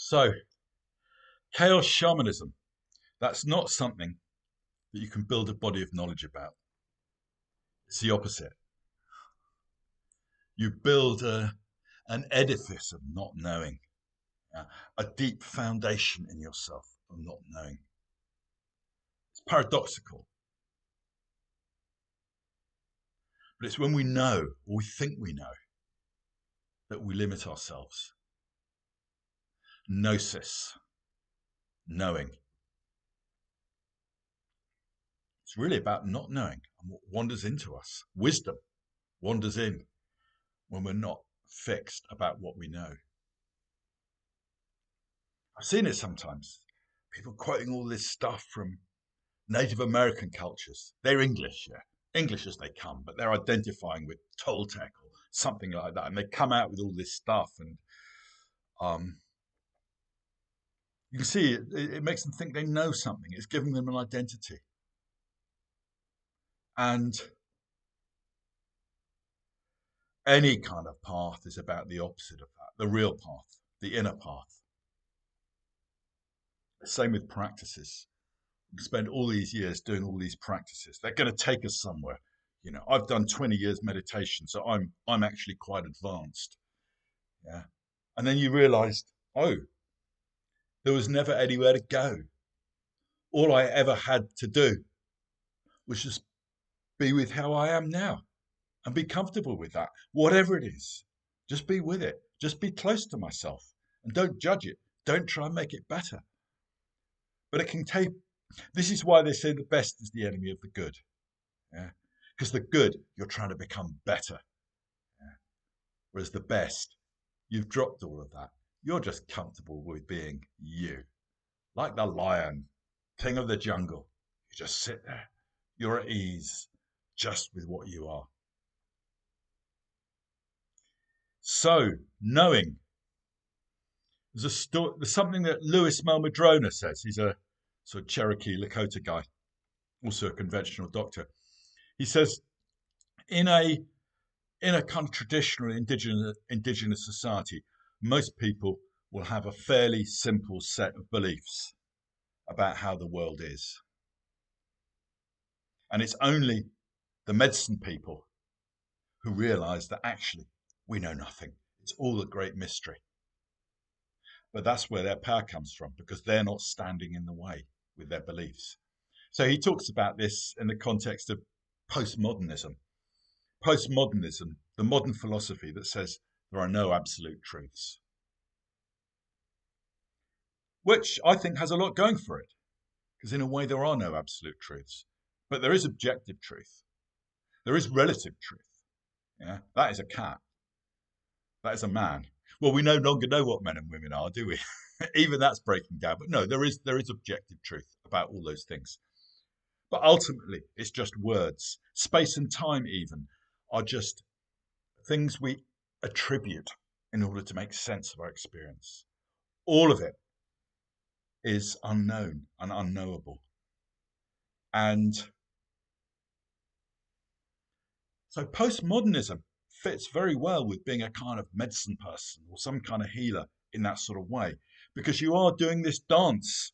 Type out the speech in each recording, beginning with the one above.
So, chaos shamanism, that's not something that you can build a body of knowledge about. It's the opposite. You build an edifice of not knowing, a deep foundation in yourself of not knowing. It's paradoxical, but it's when we know, or we think we know, that we limit ourselves. Gnosis, knowing. It's really about not knowing and what wanders into us. Wisdom wanders in when we're not fixed about what we know. I've seen it sometimes. People quoting all this stuff from Native American cultures. They're English, yeah. English as they come, but they're identifying with Toltec or something like that. And they come out with all this stuff. And you can see it makes them think they know something. It's giving them an identity. And any kind of path is about the opposite of that, the real path, the inner path. Same with practices. We spend all these years doing all these practices. They're going to take us somewhere. You know, I've done 20 years meditation, so I'm actually quite advanced. Yeah. And then you realized, oh, there was never anywhere to go. All I ever had to do was just be with how I am now and be comfortable with that, whatever it is. Just be with it. Just be close to myself and don't judge it. Don't try and make it better. But it can take, this is why they say the best is the enemy of the good. Yeah. Because the good, you're trying to become better. Yeah. Whereas the best, you've dropped all of that. You're just comfortable with being you. Like the lion, king of the jungle. You just sit there. You're at ease just with what you are. So, knowing. There's something that Louis Malmadrona says. He's a sort of Cherokee Lakota guy, also a conventional doctor. He says, in a kind of traditional indigenous society, most people will have a fairly simple set of beliefs about how the world is. And it's only the medicine people who realize that actually we know nothing. It's all a great mystery. But that's where their power comes from, because they're not standing in the way with their beliefs. So he talks about this in the context of postmodernism. Postmodernism, the modern philosophy that says there are no absolute truths, which I think has a lot going for it, because in a way there are no absolute truths, but there is objective truth. There is relative truth. Yeah, that is a cat. That is a man. Well, we no longer know what men and women are, do we? Even that's breaking down. But no, there is objective truth about all those things. But ultimately, it's just words. Space and time, even, are just things we attribute in order to make sense of our experience. All of it is unknown and unknowable. And so postmodernism fits very well with being a kind of medicine person or some kind of healer in that sort of way, because you are doing this dance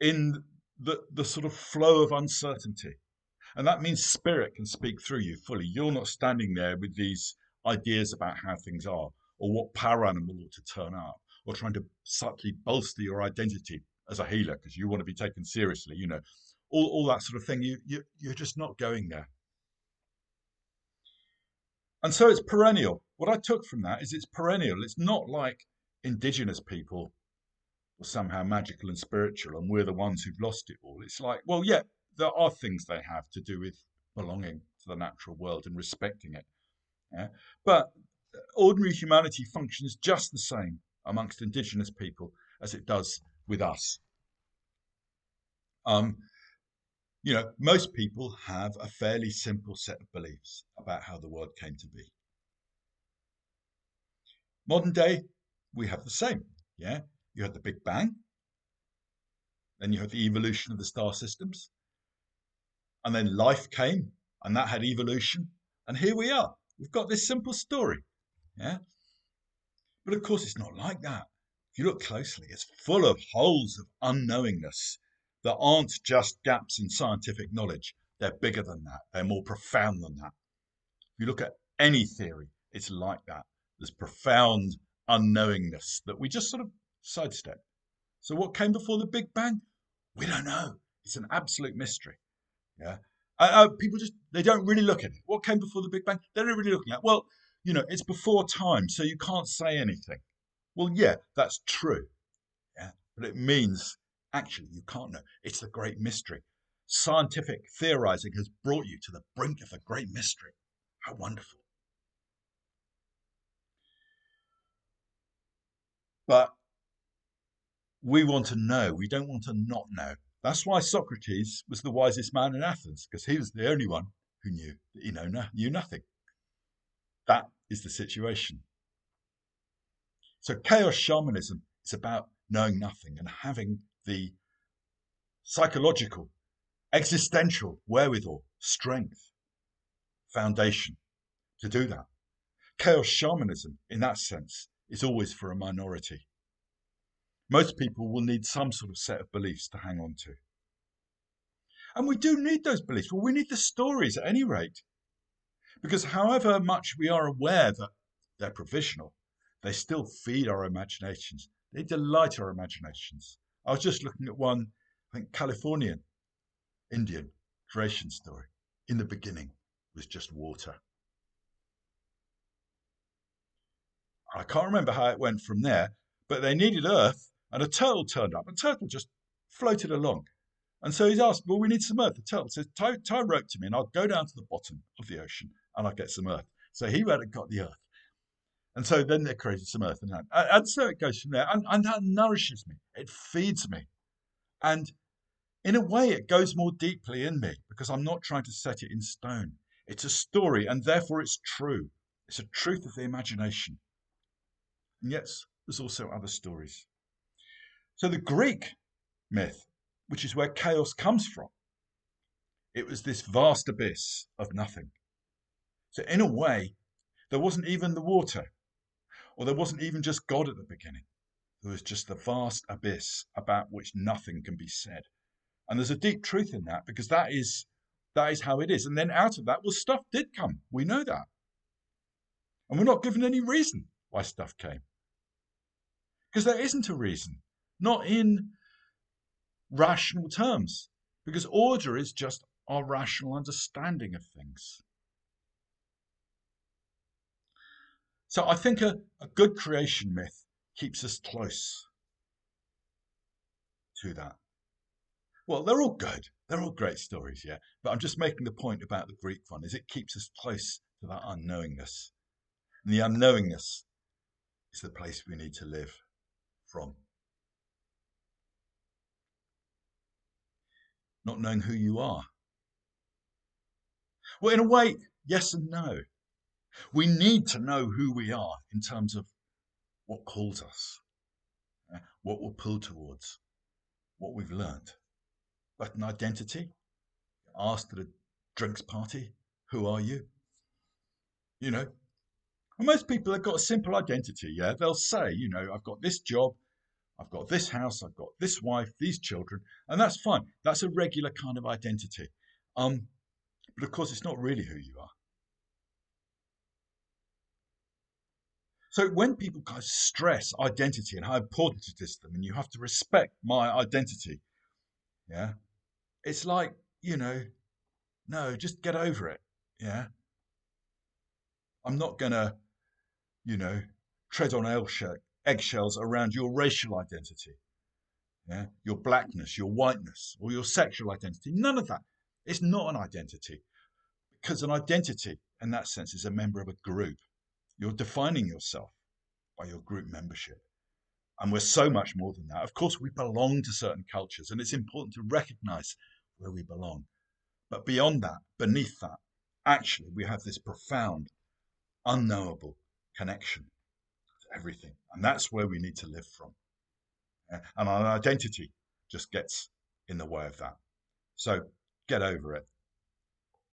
in the sort of flow of uncertainty. And that means spirit can speak through you fully. You're not standing there with these ideas about how things are or what power animal ought to turn up or trying to subtly bolster your identity as a healer because you want to be taken seriously, you know, all that sort of thing. You're just not going there. And so it's perennial. What I took from that is it's perennial. It's not like indigenous people were somehow magical and spiritual and we're the ones who've lost it all. It's like, well, yeah, there are things they have to do with belonging to the natural world and respecting it. Yeah? But ordinary humanity functions just the same amongst indigenous people as it does with us. You know, most people have a fairly simple set of beliefs about how the world came to be. Modern day, we have the same. Yeah, you had the Big Bang, then you had the evolution of the star systems, and then life came, and that had evolution, and here we are. We've got this simple story. Yeah, but of course, it's not like that. if you look closely, it's full of holes of unknowingness that aren't just gaps in scientific knowledge. They're bigger than that. They're more profound than that. If you look at any theory, it's like that. There's profound unknowingness that we just sort of sidestep. So what came before the Big Bang? We don't know. It's an absolute mystery. Yeah. People just, they don't really look at it. What came before the Big Bang? They're not really looking at, well, it's before time, so you can't say anything. Well, yeah, that's true. Yeah. But it means actually you can't know. It's the great mystery. Scientific theorizing has brought you to the brink of the great mystery. How wonderful. But we want to know. We don't want to not know. That's why Socrates was the wisest man in Athens, because he was the only one who knew that knew nothing. That is the situation. So chaos shamanism is about knowing nothing and having the psychological, existential wherewithal, strength, foundation to do that. Chaos shamanism, in that sense, is always for a minority. Most people will need some sort of set of beliefs to hang on to. And we do need those beliefs. Well, we need the stories at any rate. Because however much we are aware that they're provisional, they still feed our imaginations. They delight our imaginations. I was just looking at one, I think, Californian Indian creation story. In the beginning was just water. I can't remember how it went from there, but they needed earth, and a turtle turned up. A turtle just floated along. And so he's asked, well, we need some earth. The turtle says, tie a rope to me and I'll go down to the bottom of the ocean and I'll get some earth. So he went and got the earth. And so then they created some earth. And so it goes from there. And that nourishes me. It feeds me. And in a way, it goes more deeply in me because I'm not trying to set it in stone. It's a story and therefore it's true. It's a truth of the imagination. And yes, there's also other stories. So the Greek myth, which is where chaos comes from, it was this vast abyss of nothing. So in a way, there wasn't even the water, or there wasn't even just God at the beginning. There was just the vast abyss about which nothing can be said. And there's a deep truth in that because that is how it is. And then out of that, well, stuff did come. We know that. And we're not given any reason why stuff came. Because there isn't a reason, not in rational terms, because order is just our rational understanding of things. So I think a good creation myth keeps us close to that. Well, they're all good. They're all great stories, yeah. But I'm just making the point about the Greek one is it keeps us close to that unknowingness. And the unknowingness is the place we need to live from. Not knowing who you are. Well, in a way, yes and no. We need to know who we are in terms of what calls us, what we'll pull towards, what we've learned. But an identity, asked at a drinks party, who are you? And most people have got a simple identity, yeah? They'll say, I've got this job, I've got this house, I've got this wife, these children, and that's fine. That's a regular kind of identity. But of course, it's not really who you are. So when people kind of stress identity and how important it is to them, and you have to respect my identity, yeah, it's like, no, just get over it, yeah. I'm not going to, tread on eggshells around your racial identity, yeah, your blackness, your whiteness, or your sexual identity. None of that. It's not an identity because an identity, in that sense, is a member of a group. You're defining yourself by your group membership. And we're so much more than that. Of course, we belong to certain cultures, and it's important to recognize where we belong. But beyond that, beneath that, actually, we have this profound, unknowable connection to everything. And that's where we need to live from. And our identity just gets in the way of that. So get over it.